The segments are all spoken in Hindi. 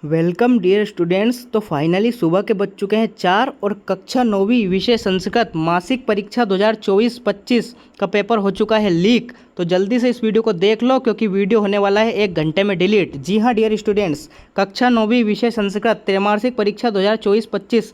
Welcome dear students. तो फाइनली सुबह के बज चुके हैं 4 और कक्षा 9वीं विषय संस्कृत मासिक परीक्षा 2024-25 का पेपर हो चुका है लीक। तो जल्दी से इस वीडियो को देख लो क्योंकि वीडियो होने वाला है 1 घंटे में डिलीट। जी हाँ डियर स्टूडेंट्स, कक्षा 9वीं विषय संस्कृत त्रैमासिक परीक्षा 2024-25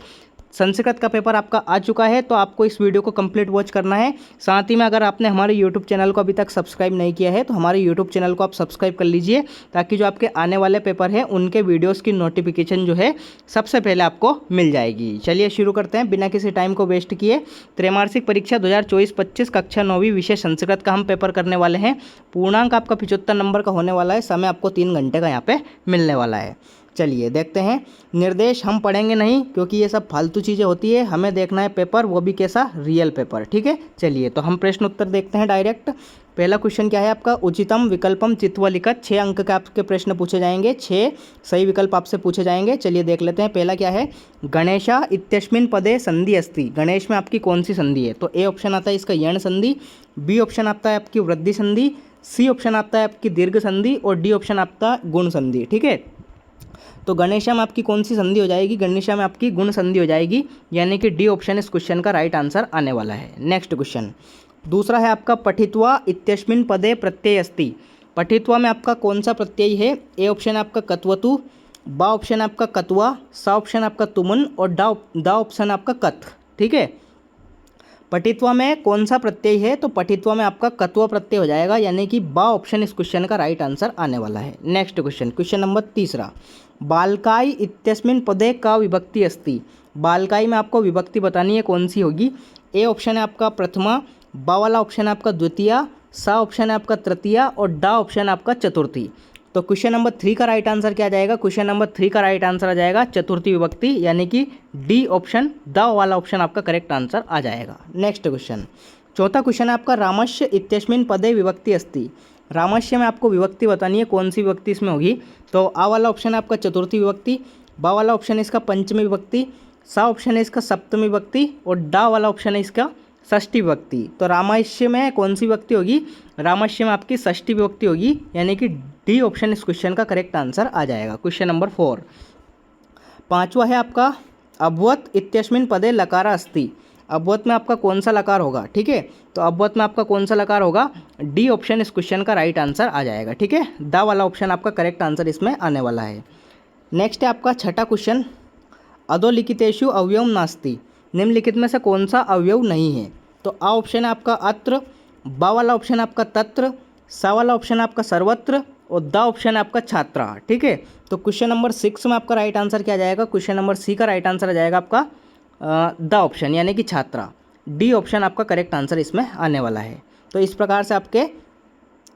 संस्कृत का पेपर आपका आ चुका है। तो आपको इस वीडियो को कंप्लीट वॉच करना है। साथ ही में अगर आपने हमारे यूट्यूब चैनल को अभी तक सब्सक्राइब नहीं किया है तो हमारे यूट्यूब चैनल को आप सब्सक्राइब कर लीजिए ताकि जो आपके आने वाले पेपर हैं उनके वीडियोस की नोटिफिकेशन जो है सबसे पहले आपको मिल जाएगी। चलिए शुरू करते हैं बिना किसी टाइम को वेस्ट किए। त्रैमासिक परीक्षा 2024-25 कक्षा 9वीं विषय संस्कृत का हम पेपर करने वाले हैं। पूर्णांक आपका 75 नंबर का होने वाला है। समय आपको 3 घंटे का यहाँ पे मिलने वाला है। चलिए देखते हैं। निर्देश हम पढ़ेंगे नहीं क्योंकि ये सब फालतू चीज़ें होती है। हमें देखना है पेपर, वो भी कैसा, रियल पेपर। ठीक है, चलिए तो हम प्रश्न उत्तर देखते हैं डायरेक्ट। पहला क्वेश्चन क्या है आपका, उचितम विकल्पम चित्वा लिखत। 6 अंक के आपके प्रश्न पूछे जाएंगे, 6 सही विकल्प आपसे पूछे जाएंगे। चलिए देख लेते हैं। पहला क्या है, गणेशा इत्यस्मिन् पदे संधि अस्ति। गणेश में आपकी कौन सी संधि है? तो ए ऑप्शन आता है इसका यण संधि, बी ऑप्शन आता है आपकी वृद्धि संधि, सी ऑप्शन आता है आपकी दीर्घ संधि और डी ऑप्शन आता है गुण संधि। ठीक है, तो गणेशा में आपकी कौन सी संधि हो जाएगी? गणेशा में आपकी गुण संधि हो जाएगी, यानी कि डी ऑप्शन इस क्वेश्चन का राइट आंसर आने वाला है। नेक्स्ट क्वेश्चन दूसरा है आपका, पठित्वा इत्यस्मिन् पदे प्रत्यय अस्ति। पठित्वा में आपका कौन सा प्रत्यय है? ए ऑप्शन आपका कत्वतु, बा ऑप्शन आपका कत्वा, सा ऑप्शन आपका तुमुन और दा ऑप्शन आपका कथ। ठीक है, पठित्वा में कौन सा प्रत्यय है? तो पठित्वा में आपका कत्वा प्रत्यय हो जाएगा, यानी कि बा ऑप्शन इस क्वेश्चन का राइट आंसर आने वाला है। नेक्स्ट क्वेश्चन, क्वेश्चन नंबर तीसरा, बालकाई इत्यस्मिन् पदे का विभक्ति अस्ति। बालकाई में आपको विभक्ति बतानी है, कौन सी होगी? ए ऑप्शन है आपका प्रथमा, बा वाला ऑप्शन है आपका द्वितीया, सा ऑप्शन है आपका तृतीया और डा ऑप्शन आपका चतुर्थी। तो क्वेश्चन नंबर 3 का राइट आंसर क्या आ जाएगा? क्वेश्चन नंबर 3 का राइट आंसर आ जाएगा चतुर्थी विभक्ति, यानी कि डी ऑप्शन, द वाला ऑप्शन आपका करेक्ट आंसर आ जाएगा। नेक्स्ट क्वेश्चन, चौथा क्वेश्चन है आपका, रामस्य इत्यस्मिन् पदे विभक्ति अस्ति। रामस्य में आपको विभक्ति बतानी है, कौन सी विभक्ति इसमें होगी? तो आ वाला ऑप्शन है आपका चतुर्थी विभक्ति, बा वाला ऑप्शन है इसका पंचमी विभक्ति, सा ऑप्शन है इसका सप्तमी विभक्ति और डा वाला ऑप्शन है इसका षष्ठी विभक्ति। तो रामस्य में कौन सी विभक्ति होगी? रामस्य में आपकी षष्ठी विभक्ति होगी, यानी कि डी ऑप्शन इस क्वेश्चन का करेक्ट आंसर आ जाएगा। क्वेश्चन नंबर 4 पांचवा है आपका, अभवत इत्यस्मिन् पदे लकार अस्ति। अभवत में आपका कौन सा लकार होगा? ठीक है, तो अभवत में आपका कौन सा लकार होगा? डी ऑप्शन इस क्वेश्चन का राइट आंसर आ जाएगा। ठीक है, दा वाला ऑप्शन आपका करेक्ट आंसर इसमें आने वाला है। नेक्स्ट है आपका छठा क्वेश्चन, अधोलिखितेषु अवयव नास्ति। निम्नलिखित में से कौन सा अवयव नहीं है? तो आ ऑप्शन है आपका अत्र, बा वाला ऑप्शन आपका तत्र, सा वाला ऑप्शन आपका सर्वत्र और द ऑप्शन आपका छात्रा। ठीक है, तो क्वेश्चन नंबर 6 में आपका राइट आंसर क्या आ जाएगा? क्वेश्चन नंबर सी का राइट आंसर आ जाएगा आपका द ऑप्शन, यानी कि छात्रा। डी ऑप्शन आपका करेक्ट आंसर इसमें आने वाला है। तो इस प्रकार से आपके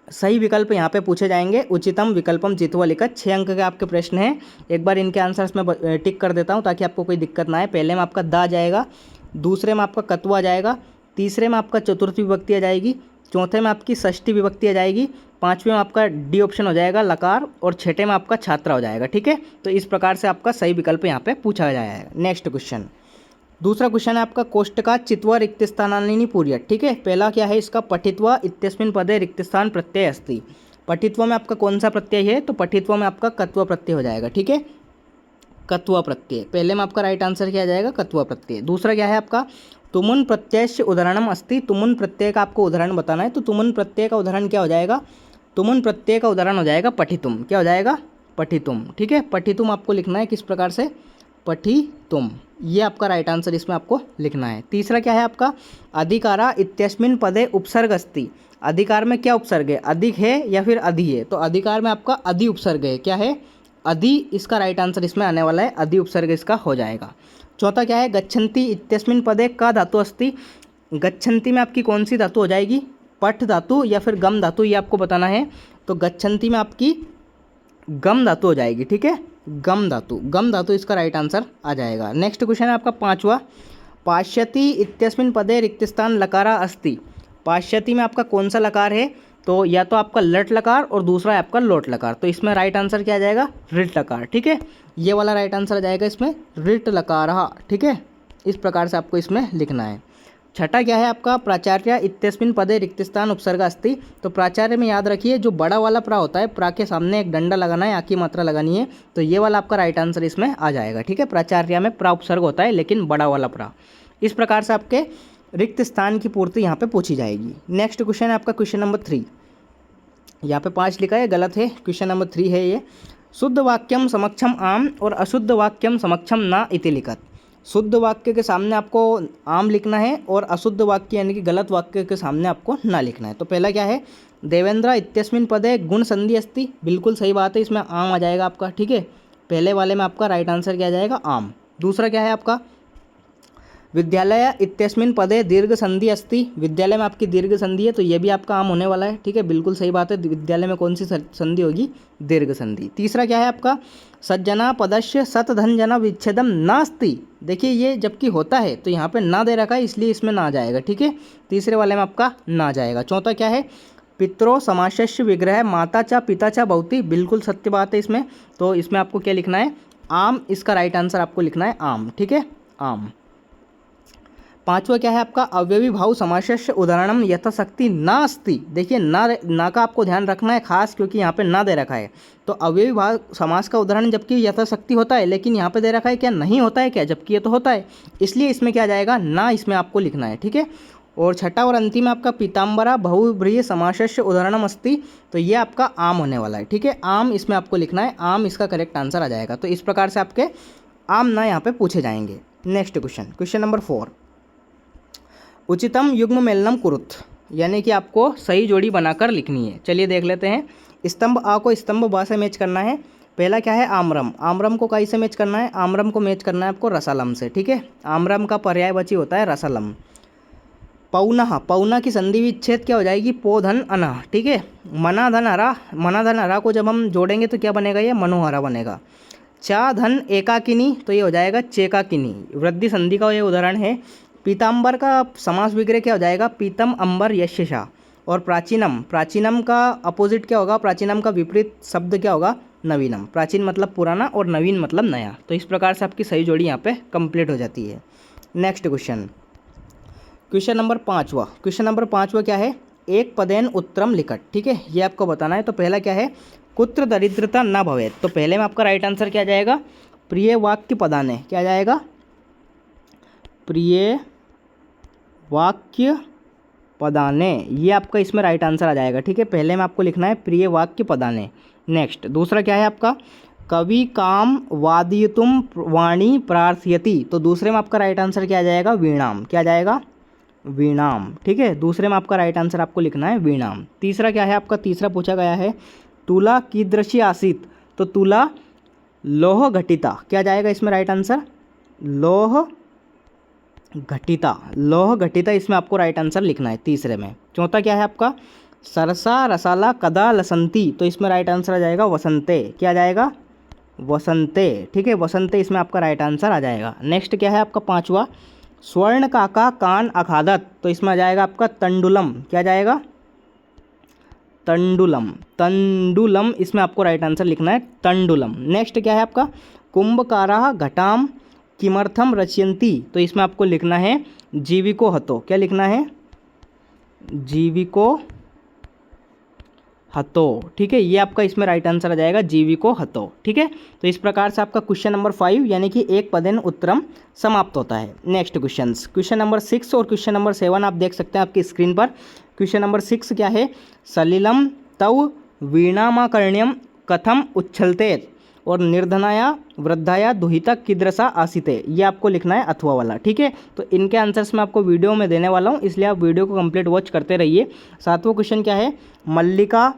सही विकल्प यहाँ पे पूछे जाएंगे। उचितम विकल्पम चित्वा लिखत। 6 अंक के आपके प्रश्न हैं। एक बार इनके आंसर्स में टिक कर देता हूँ ताकि आपको कोई दिक्कत ना आए। पहले में आपका दा जाएगा, दूसरे में आपका कत्वा जाएगा, तीसरे में आपका चतुर्थी विभक्ति आ जाएगी, चौथे में आपकी षष्ठी विभक्ति आ जाएगी, पाँचवें में आपका डी ऑप्शन हो जाएगा लकार और छठे में आपका छात्रा हो जाएगा। ठीक है, तो इस प्रकार से आपका सही विकल्प यहाँ पे पूछा जाएगा। नेक्स्ट क्वेश्चन, दूसरा क्वेश्चन है आपका, कोष्टका चित्वा रिक्त स्थानानि पूर्यत। ठीक है, पहला क्या है इसका, पठित्वा इत्यस्मिन् पदे रिक्त स्थान प्रत्यय अस्ति। पठित्वा में आपका कौन सा प्रत्यय है? तो पठित्वा में आपका कत्वा प्रत्यय हो जाएगा। ठीक है, कत्वा प्रत्यय, पहले में आपका राइट आंसर क्या आ जाएगा? कत्वा प्रत्यय। दूसरा क्या है आपका, तुमुन प्रत्यय से उदाहरणम अस्ति। तुमुन प्रत्यय का आपको उदाहरण बताना है, तो तुमुन प्रत्यय का उदाहरण क्या हो जाएगा? तुमुन प्रत्यय का उदाहरण हो जाएगा पठितुम। क्या हो जाएगा? पठितुम। ठीक है, पठितुम आपको लिखना है किस प्रकार से? पठितुम, ये आपका राइट आंसर इसमें आपको लिखना है। तीसरा क्या है आपका, अधिकारा इत्यस्मिन् पदे उपसर्ग अस्ति। अधिकार में क्या उपसर्ग है? अधिक है या फिर अधि है? तो अधिकार में आपका अधि उपसर्ग है। क्या है? अधि, इसका राइट आंसर इसमें आने वाला है, अधि उपसर्ग इसका हो जाएगा। चौथा क्या है, गच्छन्ति इत्यस्मिन् पदे का धातु अस्ति। गच्छन्ति में आपकी कौन सी धातु हो जाएगी? पठ धातु या फिर गम धातु, ये आपको बताना है। तो गच्छन्ति में आपकी गम धातु हो जाएगी। ठीक है, गम धातु, गम धातु इसका राइट आंसर आ जाएगा। नेक्स्ट क्वेश्चन है आपका पांचवा, पाश्यति इत्यस्मिन् पदे रिक्त स्थान लकारा अस्ति। पाश्यति में आपका कौन सा लकार है? तो या तो आपका लट लकार और दूसरा है आपका लोट लकार। तो इसमें राइट आंसर क्या आ जाएगा? रिट लकार। ठीक है, ये वाला राइट आंसर आ जाएगा इसमें रिट लकार। ठीक है, इस प्रकार से आपको इसमें लिखना है। छठा क्या है आपका, प्राचार्य इत्यस्मिन् पदे रिक्तस्थान उपसर्ग अस्ति। तो प्राचार्य में याद रखिए जो बड़ा वाला प्रा होता है, प्रा के सामने एक डंडा लगाना है, आ की मात्रा लगानी है, तो ये वाला आपका राइट आंसर इसमें आ जाएगा। ठीक है, प्राचार्य में प्रा उपसर्ग होता है लेकिन बड़ा वाला प्रा। इस प्रकार से आपके रिक्त स्थान की पूर्ति यहाँ पे पूछी जाएगी। नेक्स्ट क्वेश्चन है आपका क्वेश्चन नंबर 3। यहाँ पे 5 लिखा है, गलत है, क्वेश्चन नंबर 3 है ये। शुद्ध वाक्यम समक्षम आम और अशुद्ध वाक्यम समक्षम ना इति लिखत। शुद्ध वाक्य के सामने आपको आम लिखना है और अशुद्ध वाक्य यानी कि गलत वाक्य के सामने आपको ना लिखना है। तो पहला क्या है, देवेंद्र इत्यस्मिन् पदे गुण संधि अस्ति। बिल्कुल सही बात है, इसमें आम आ जाएगा आपका। ठीक है, पहले वाले में आपका राइट आंसर क्या आ जाएगा, आम। दूसरा क्या है आपका, विद्यालय इत्यस्मिन् पदे दीर्घ संधि अस्ति। विद्यालय में आपकी दीर्घ संधि है तो ये भी आपका आम होने वाला है। ठीक है, बिल्कुल सही बात है, विद्यालय में कौन सी संधि होगी, दीर्घ संधि। तीसरा क्या है आपका, सज्जना पदस्य सतधनजना विच्छेदम नास्ति। देखिए ये जबकि होता है तो यहाँ पे ना दे रखा है इसलिए इसमें ना जाएगा। ठीक है, तीसरे वाले में आपका ना जाएगा। चौथा क्या है, पितरो समासस्य विग्रह माता चा पिता चा भवति। बिल्कुल सत्य बात है इसमें, तो इसमें आपको क्या लिखना है, आम। इसका राइट आंसर आपको लिखना है आम। ठीक है, आम। पांचवा क्या है आपका, अव्ययी भाव समासस्य उदाहरणम यथाशक्ति नास्ति। देखिए ना का आपको ध्यान रखना है खास, क्योंकि यहाँ पे ना दे रखा है। तो अव्ययी भाव समास का उदाहरण जबकि यथाशक्ति होता है, लेकिन यहाँ पे दे रखा है क्या, नहीं होता है क्या, जबकि ये तो होता है, इसलिए इसमें क्या जाएगा, ना इसमें आपको लिखना है। ठीक है, और छठा और अंतिम आपका पीताम्बरा बहुव्रीहि समासस्य उदाहरणम अस्ति। तो ये आपका आम होने वाला है। ठीक है, आम इसमें आपको लिखना है, आम इसका करेक्ट आंसर आ जाएगा। तो इस प्रकार से आपके आम ना यहाँ पे पूछे जाएंगे। Next question, question number 4। उचितम युग्म मेलनम कुरुत, यानी कि आपको सही जोड़ी बनाकर लिखनी है। चलिए देख लेते हैं। स्तंभ आ को स्तंभ बा से मैच करना है। पहला क्या है, आम्रम। आम्रम को कई से मैच करना है, आम्रम को मैच करना है आपको रसालम से। ठीक है, आम्रम का पर्यायवाची होता है रसालम। पौनः, पौना की संधि विच्छेद क्या हो जाएगी, पोधन अनः। ठीक है, मनाधन हरा, मनाधन हरा को जब हम जोड़ेंगे तो क्या बनेगा, ये मनोहरा बनेगा। चा धन एकाकिनी, तो ये हो जाएगा चेकाकिनी। वृद्धि संधि का ये उदाहरण है। पीताम्बर का समास विग्रह क्या हो जाएगा, पीतम अंबर यशशा। और प्राचीनम, प्राचीनम का अपोजिट क्या होगा, प्राचीनम का विपरीत शब्द क्या होगा, नवीनम। प्राचीन मतलब पुराना और नवीन मतलब नया। तो इस प्रकार से आपकी सही जोड़ी यहाँ पे कंप्लीट हो जाती है। नेक्स्ट क्वेश्चन, क्वेश्चन नंबर 5वां। क्वेश्चन नंबर 5वां क्या है, एक पदेन उत्तरम लिखट। ठीक है, ये आपको बताना है। तो पहला क्या है, कुत्र दरिद्रता न भवेत। तो पहले में आपका राइट आंसर क्या जाएगा, प्रिय वाक्य पदाने। क्या जाएगा, प्रिय वाक्य पदाने, ये आपका इसमें राइट आंसर आ जाएगा। ठीक है, पहले में आपको लिखना है प्रिय वाक्य पदाने। नेक्स्ट, दूसरा क्या है आपका, कवि काम वादयितुम वाणी प्रार्थयति। तो दूसरे में आपका राइट आंसर क्या आ जाएगा, वीणाम। क्या जाएगा, वीणाम। ठीक है, दूसरे में आपका राइट आंसर आपको लिखना है वीणाम। तीसरा क्या है आपका, तीसरा पूछा गया है तुला कीदृशी आसीत। तो तुला लोह घटिता। क्या जाएगा इसमें राइट आंसर, लोह घटिता। लोह घटिता इसमें आपको राइट आंसर लिखना है तीसरे में। चौथा क्या है आपका, सरसा रसाला कदा लसंती। तो इसमें राइट आंसर आ जाएगा वसंते। क्या जाएगा, वसंते। ठीक है, वसंते इसमें आपका राइट आंसर आ जाएगा। नेक्स्ट क्या है आपका 5वां, स्वर्ण काका कान अखादत। तो इसमें आ जाएगा आपका तंडुलम। क्या जाएगा, तंडुलम। तंडुलम इसमें आपको राइट आंसर लिखना है, तंडुलम। नेक्स्ट क्या है आपका, कुंभकारा घटाम किमर्थम रचयंती। तो इसमें आपको लिखना है जीविको हतो। क्या लिखना है, जीविको हतो। ठीक है, ये आपका इसमें राइट आंसर आ जाएगा, जीविको हतो। ठीक है, तो इस प्रकार से आपका क्वेश्चन नंबर 5 यानी कि एक पदेन उत्तरम समाप्त होता है। नेक्स्ट क्वेश्चन नंबर 6 और क्वेश्चन नंबर 7 आप देख सकते हैं आपकी स्क्रीन पर। क्वेश्चन नंबर 6 क्या है, सलिलम तव वीणामाकर्ण्यम कथम उच्छलते और निर्धनाया वृद्धाया दुहिता कीदृशा आसीते। ये आपको लिखना है अथवा वाला। ठीक है, तो इनके आंसर्स मैं आपको वीडियो में देने वाला हूँ, इसलिए आप वीडियो को कंप्लीट वॉच करते रहिए। 7वां क्वेश्चन क्या है, मल्लिका,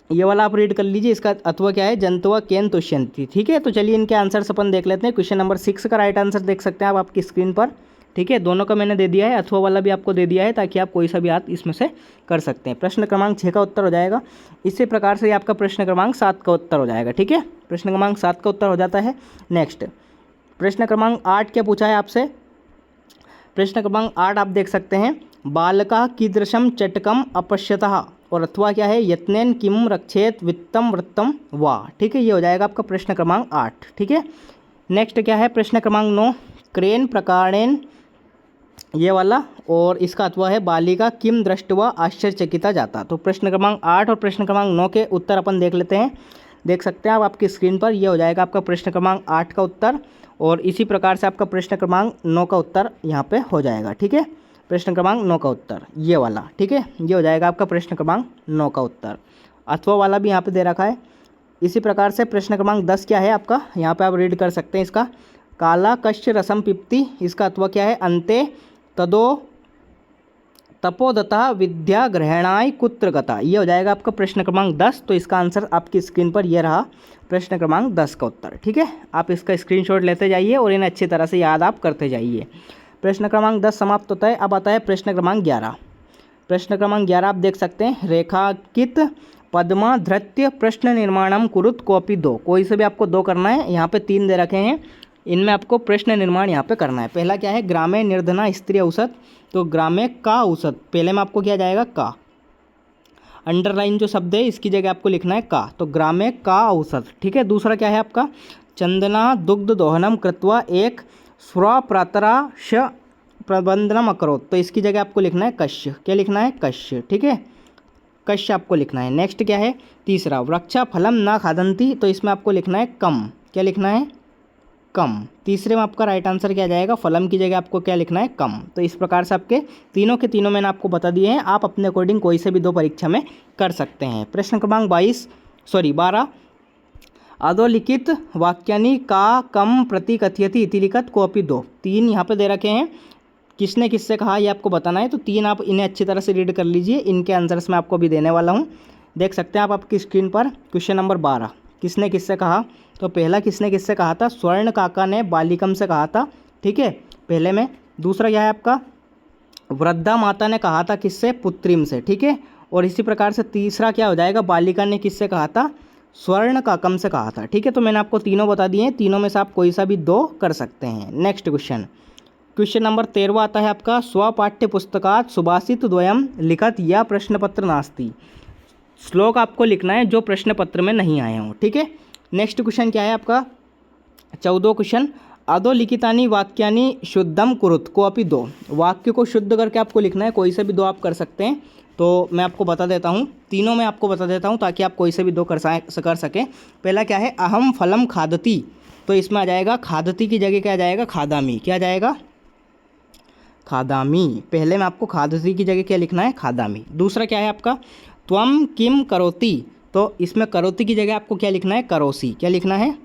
ये वाला आप रीड कर लीजिए। इसका अथवा क्या है, जंतुआ केन तुष्यंती। ठीक है, तो चलिए इनके आंसर्स अपन देख लेते हैं। क्वेश्चन नंबर 6 का राइट आंसर देख सकते हैं आप आपकी स्क्रीन पर। ठीक है, दोनों का मैंने दे दिया है, अथवा वाला भी आपको दे दिया है, ताकि आप कोई सा भी हाथ इसमें से कर सकते हैं। प्रश्न क्रमांक 6 का उत्तर हो जाएगा। इसी प्रकार से आपका प्रश्न क्रमांक 7 का उत्तर हो जाएगा। ठीक है, प्रश्न क्रमांक 7 का उत्तर हो जाता है। नेक्स्ट, प्रश्न क्रमांक 8 क्या पूछा है आपसे, प्रश्न क्रमांक 8 आप देख सकते हैं, बालका कीदृशम चटकम अपश्यतः। और अथवा क्या है, यत्नेन किम रक्षेत वित्तम वृत्तम वा। ठीक है, ये हो जाएगा आपका प्रश्न क्रमांक 8। ठीक है, नेक्स्ट क्या है, प्रश्न क्रमांक 9, क्रेन प्रकारेण ये वाला, और इसका अथवा है बालिका किम दृष्ट्वा आश्चर्यचकिता जाता। तो प्रश्न क्रमांक 8 और प्रश्न क्रमांक 9 के उत्तर अपन देख लेते हैं। देख सकते हैं आप आपकी स्क्रीन पर, ये हो जाएगा आपका प्रश्न क्रमांक 8 का उत्तर, और इसी प्रकार से आपका प्रश्न क्रमांक 9 का उत्तर यहाँ पे हो जाएगा। ठीक है, प्रश्न क्रमांक 9 का उत्तर ये वाला। ठीक है, ये हो जाएगा आपका प्रश्न क्रमांक 9 का उत्तर। अथवा वाला भी यहाँ पे दे रखा है। इसी प्रकार से प्रश्न क्रमांक 10 क्या है आपका, यहाँ पे आप रीड कर सकते हैं इसका। काला कश्य रसम पिप्ति, इसका अथवा क्या है, अंते तदो तपोदता विद्या ग्रहणाय कुत्र गता। ये हो जाएगा आपका प्रश्न क्रमांक 10। तो इसका आंसर आपकी स्क्रीन पर ये रहा, प्रश्न क्रमांक 10 का उत्तर। ठीक है, आप इसका स्क्रीनशॉट लेते जाइए और इन्हें अच्छी तरह से याद आप करते जाइए। प्रश्न क्रमांक 10 समाप्त होता है। अब आता है प्रश्न क्रमांक 11। प्रश्न क्रमांक 11 आप देख सकते हैं, रेखाकित पद्मा धृत्य प्रश्न निर्माणम कुरुत कॉपी दो। कोई से भी आपको दो करना है, यहाँ पे 3 दे रखे हैं, इनमें आपको प्रश्न निर्माण यहाँ पे करना है। पहला क्या है, ग्रामे निर्धना स्त्री औसत, तो ग्रामे का औसत, पहले में आपको क्या जाएगा का, अंडरलाइन जो शब्द है इसकी जगह आपको लिखना है का, तो ग्रामे का औसत। ठीक है, दूसरा क्या है आपका, चंदना दुग्ध दोहनम कृत्वा एक स्वप्रातराश प्रबंधनम अकरोत, तो इसकी जगह आपको लिखना है कश्य। क्या लिखना है, कश्य। ठीक है, कश्य आपको लिखना है। नेक्स्ट क्या है, तीसरा वृक्षा फलम ना खादंती, तो इसमें आपको लिखना है कम। क्या लिखना है, कम। तीसरे में आपका राइट आंसर क्या जाएगा, फलम की जगह आपको क्या लिखना है, कम। तो इस प्रकार से आपके तीनों के तीनों मैंने आपको बता दिए हैं। आप अपने अकॉर्डिंग कोई से भी 2 परीक्षा में कर सकते हैं। प्रश्न क्रमांक 12 अधोलिखित वाक्यानि का कम प्रतिकथयति इति लिखत कॉपी दो। 3 यहाँ पे दे रखे हैं, किसने किससे कहा ये आपको बताना है। तो 3 आप इन्हें अच्छी तरह से रीड कर लीजिए, इनके आंसर्स मैं आपको अभी देने वाला हूँ। देख सकते हैं आप आपकी स्क्रीन पर। क्वेश्चन नंबर 12, किसने किससे कहा, तो पहला किसने किससे कहा था, स्वर्ण काका ने बालिकम से कहा था। ठीक है, पहले में। दूसरा क्या है आपका, वृद्धा माता ने कहा था किससे, पुत्रिम से। ठीक है, और इसी प्रकार से तीसरा क्या हो जाएगा, बालिका ने किससे कहा था, स्वर्ण काकम से कहा था। ठीक है, तो मैंने आपको तीनों बता दिए हैं, तीनों में से आप कोई सा भी 2 कर सकते हैं। नेक्स्ट क्वेश्चन नंबर 13 आता है आपका, स्वपाठ्य पुस्तकात सुभाषित द्वयम लिखत या प्रश्न पत्र नास्ति। श्लोक आपको लिखना है जो प्रश्न पत्र में नहीं आए हों। ठीक है, नेक्स्ट क्वेश्चन क्या है आपका, 14 क्वेश्चन, अधोलिखितानि वाक्यानि शुद्धम कुरुत कॉपी दो। वाक्य को शुद्ध करके आपको लिखना है, कोई से भी 2 आप कर सकते हैं। तो मैं आपको बता देता हूँ, तीनों में आपको बता देता हूँ ताकि आप कोई से भी 2 कर सकें। पहला क्या है, अहम फलम खादती, तो इसमें आ जाएगा खादती की जगह क्या जाएगा, खादामी। क्या जाएगा, खादामी। पहले में आपको खादती की जगह क्या लिखना है, खादामी। दूसरा क्या है आपका, त्वम किम करोति, तो इसमें करोति की जगह आपको क्या लिखना है, करोसी। क्या लिखना है,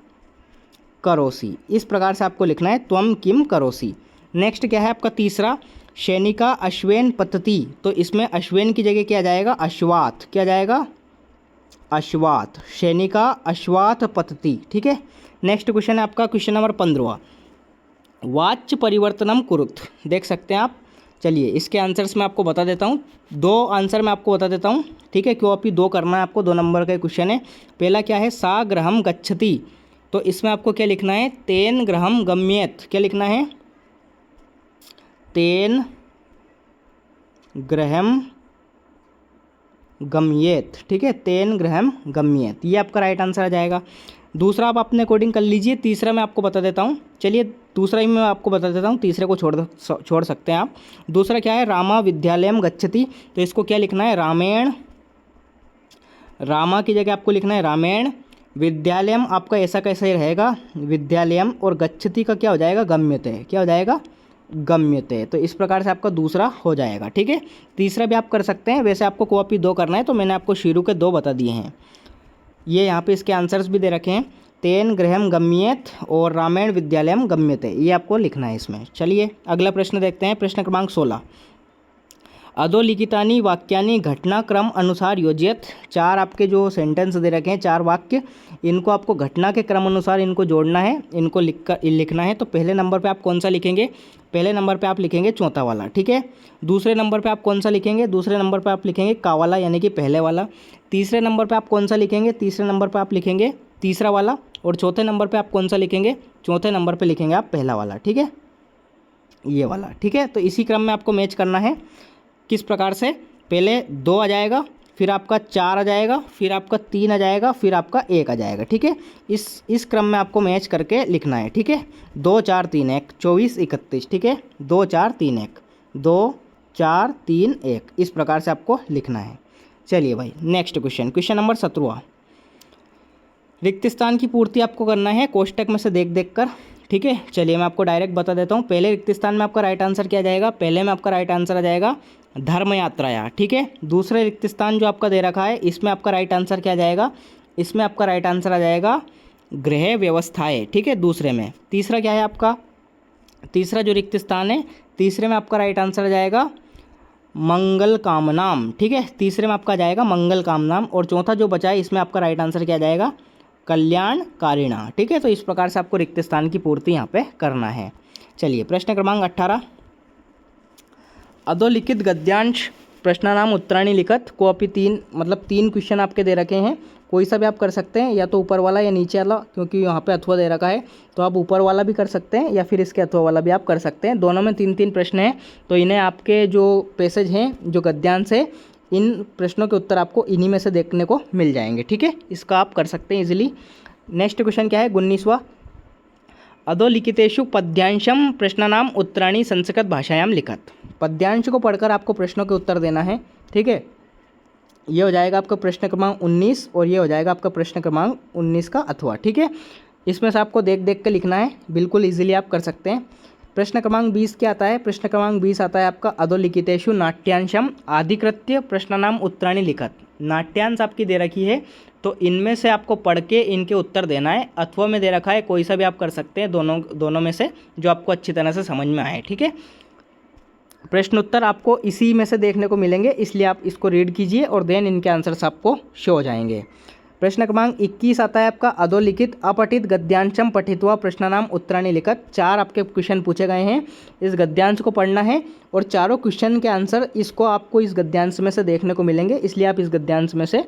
करोसी। इस प्रकार से आपको लिखना है, त्वम किम करोसी। नेक्स्ट क्या है आपका तीसरा, सैनिका अश्वेन पतति, तो इसमें अश्वेन की जगह क्या जाएगा, अश्वात। क्या जाएगा, अश्वात। सैनिका अश्वात पतति। ठीक है, नेक्स्ट क्वेश्चन है आपका क्वेश्चन नंबर 15, वाच्य परिवर्तनम कुरुत। देख सकते हैं आप। चलिए इसके आंसर्स मैं आपको बता देता हूँ, 2 आंसर मैं आपको बता देता हूँ। ठीक है, क्यों अभी 2 करना है आपको, 2 नंबर का क्वेश्चन है। पहला क्या है, सा गृहम गच्छति, तो इसमें आपको क्या लिखना है, तेन गृहम गम्येत। क्या लिखना है, तेन गृहम गम्येत। ठीक है, तेन गृहम गम्येत, ये आपका राइट आंसर आ जाएगा। दूसरा आप अपने अकॉर्डिंग कर लीजिए। तीसरा मैं आपको बता देता हूँ, चलिए दूसरा ही मैं आपको बता देता हूँ, तीसरे को छोड़ सकते हैं आप। दूसरा क्या है, रामा विद्यालयम गच्छति, तो इसको क्या लिखना है, रामेण। रामा की जगह आपको लिखना है रामेण। विद्यालयम आपका ऐसा कैसा ही रहेगा, विद्यालयम, और गच्छति का क्या हो जाएगा, गम्यते। क्या हो जाएगा, गम्यते। तो इस प्रकार से आपका दूसरा हो जाएगा। ठीक है, तीसरा भी आप कर सकते हैं। वैसे आपको कॉपी 2 करना है, तो मैंने आपको शुरू के 2 बता दिए हैं। ये यहाँ पे इसके आंसर्स भी दे रखे हैं, तेन गृहम गम्येत और रामेण विद्यालयम गम्यते, ये आपको लिखना है इसमें। चलिए अगला प्रश्न देखते हैं, प्रश्न क्रमांक 16, अधोलिखितानि वाक्यानि घटनाक्रम अनुसार योजित। 4 आपके जो सेंटेंस दे रखे हैं, 4 वाक्य, इनको आपको घटना के क्रम अनुसार इनको जोड़ना है, इनको लिखना है। तो पहले नंबर पे आप कौन सा लिखेंगे, पहले नंबर पे आप लिखेंगे चौथा वाला। ठीक है, दूसरे नंबर पे आप कौन सा लिखेंगे, दूसरे नंबर पे आप लिखेंगे का वाला, यानी कि पहले वाला। तीसरे नंबर पे आप कौन सा लिखेंगे, तीसरे नंबर पे आप लिखेंगे तीसरा वाला। और चौथे नंबर पे आप कौन सा लिखेंगे, चौथे नंबर पे लिखेंगे आप पहला वाला। ठीक है, ये वाला। ठीक है, तो इसी क्रम में आपको मैच करना है। किस प्रकार से, पहले 2 आ जाएगा, फिर आपका 4 आ जाएगा, फिर आपका 3 आ जाएगा, फिर आपका 1 आ जाएगा। ठीक है, इस क्रम में आपको मैच करके लिखना है। ठीक है, 2 4 3 1 24 31। ठीक है, 2 4 3 1 2 4 3 1, इस प्रकार से आपको लिखना है। चलिए भाई नेक्स्ट क्वेश्चन, क्वेश्चन नंबर 17। रिक्त स्थान की पूर्ति आपको करना है कोष्टक में से देख देख कर, ठीक है। चलिए मैं आपको डायरेक्ट बता देता हूँ। पहले रिक्त स्थान में आपका राइट आंसर क्या जाएगा, पहले में आपका राइट आंसर आ जाएगा धर्मयात्राया, ठीक है। दूसरे रिक्त स्थान जो आपका दे रखा है इसमें आपका राइट आंसर क्या जाएगा, इसमें आपका राइट आंसर आ जाएगा गृह व्यवस्थाएं, ठीक है, दूसरे में। तीसरा क्या है आपका, तीसरा जो रिक्त स्थान है तीसरे में आपका राइट आंसर आ जाएगा मंगल कामनाम, ठीक है, तीसरे में आपका जाएगा मंगल कामनाम। और चौथा जो बचा है इसमें आपका राइट आंसर क्या जाएगा, कल्याणकारिणा, ठीक है। तो इस प्रकार से आपको रिक्त स्थान की पूर्ति यहाँ पे करना है। चलिए प्रश्न क्रमांक 18। अधोलिखित गद्यांश प्रश्नानाम उत्तराणी लिखत को अपनी 3 क्वेश्चन आपके दे रखे हैं, कोई सा भी आप कर सकते हैं, या तो ऊपर वाला या नीचे वाला, क्योंकि यहाँ पे अथवा दे रखा है तो आप ऊपर वाला भी कर सकते हैं या फिर इसके अथवा वाला भी आप कर सकते हैं। दोनों में 3-3 प्रश्न हैं, तो इन्हें आपके जो पैसेज हैं जो गद्यांश है इन प्रश्नों के उत्तर आपको इन्हीं में से देखने को मिल जाएंगे, ठीक है। इसका आप कर सकते हैं इजीली। नेक्स्ट क्वेश्चन क्या है 19वां। अधोलिखितेषु पद्यांशम प्रश्नानाम उत्तराणी संस्कृत भाषायाम लिखत। पद्यांश को पढ़कर आपको प्रश्नों के उत्तर देना है, ठीक है। ये हो जाएगा आपका प्रश्न क्रमांक 19 और ये हो जाएगा आपका प्रश्न क्रमांक 19 का अथवा, ठीक है। इसमें से आपको देख देख के लिखना है, बिल्कुल इजीली आप कर सकते हैं। प्रश्न क्रमांक 20 क्या आता है, प्रश्न क्रमांक 20 आता है आपका अधोलिखितेषु नाट्यांशम आधिकृत्य प्रश्नानाम उत्तराणी लिखत। नाट्यांश आपकी दे रखी है तो इनमें से आपको पढ़ के इनके उत्तर देना है। अथवा में दे रखा है, कोई सा भी आप कर सकते हैं, दोनों में से जो आपको अच्छी तरह से समझ में आए, ठीक है। प्रश्न उत्तर आपको इसी में से देखने को मिलेंगे, इसलिए आप इसको रीड कीजिए और देन इनके आंसर्स आपको शो हो जाएंगे। प्रश्न क्रमांक 21 आता है आपका अधोलिखित अपठित गद्यांशम पठित्वा प्रश्नानाम उत्तराणी लिखत। 4 आपके क्वेश्चन पूछे गए हैं, इस गद्यांश को पढ़ना है और चारों क्वेश्चन के आंसर इसको आपको इस गद्यांश में से देखने को मिलेंगे, इसलिए आप इस गद्यांश में से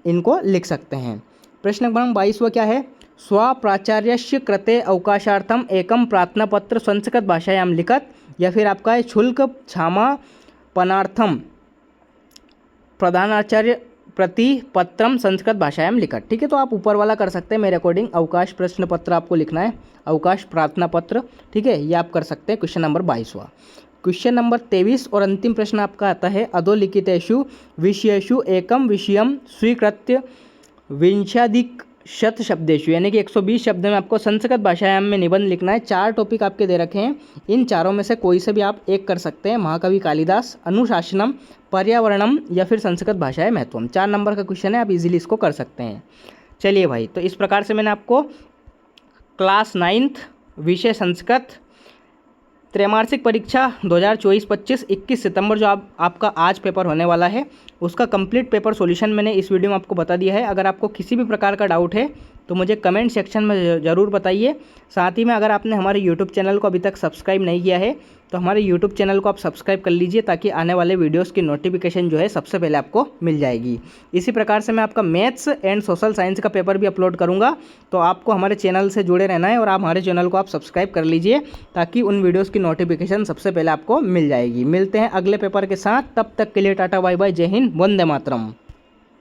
इनको लिख सकते हैं। प्रश्न क्रमांक 22वां क्या है, स्वप्राचार्यस्य कृते अवकाशार्थम एकम प्रार्थनापत्र संस्कृत भाषायाम लिखत, या फिर आपका है शुल्क क्षमापनार्थम प्रधानाचार्य प्रति पत्रम संस्कृत भाषायाम लिखत, ठीक है। तो आप ऊपर वाला कर सकते हैं मेरे अकॉर्डिंग, अवकाश प्रश्न पत्र आपको लिखना है, अवकाश प्रार्थना पत्र, ठीक है, ये आप कर सकते हैं। क्वेश्चन नंबर 22वां। क्वेश्चन नंबर 23 और अंतिम प्रश्न आपका आता है अधोलिखितेषु विषयेषु एकम विषयम स्वीकृत्य विंशाधिक शत शब्देशु, यानी कि 120 शब्द में आपको संस्कृत भाषायाम में निबंध लिखना है। 4 टॉपिक आपके दे रखे हैं, इन चारों में से कोई से भी आप एक कर सकते हैं, महाकवि कालिदास, अनुशासनम, पर्यावरणम या फिर संस्कृत भाषाएं महत्वम। 4 नंबर का क्वेश्चन है, आप इजीली इसको कर सकते हैं। चलिए भाई, तो इस प्रकार से मैंने आपको क्लास 9th विषय संस्कृत त्रैमासिक परीक्षा 2024-25 21 सितंबर जो आपका आज पेपर होने वाला है उसका कंप्लीट पेपर सॉल्यूशन मैंने इस वीडियो में आपको बता दिया है। अगर आपको किसी भी प्रकार का डाउट है तो मुझे कमेंट सेक्शन में ज़रूर बताइए। साथ ही में अगर आपने हमारे यूट्यूब चैनल को अभी तक सब्सक्राइब नहीं किया है तो हमारे यूट्यूब चैनल को आप सब्सक्राइब कर लीजिए, ताकि आने वाले वीडियोस की नोटिफिकेशन जो है सबसे पहले आपको मिल जाएगी। इसी प्रकार से मैं आपका मैथ्स एंड सोशल साइंस का पेपर भी अपलोड करूंगा, तो आपको हमारे चैनल से जुड़े रहना है और आप हमारे चैनल को आप सब्सक्राइब कर लीजिए, ताकि उन वीडियोज़ की नोटिफिकेशन सबसे पहले आपको मिल जाएगी। मिलते हैं अगले पेपर के साथ, तब तक के लिए टाटा बाय बाय, जय हिंद, वंदे मातरम।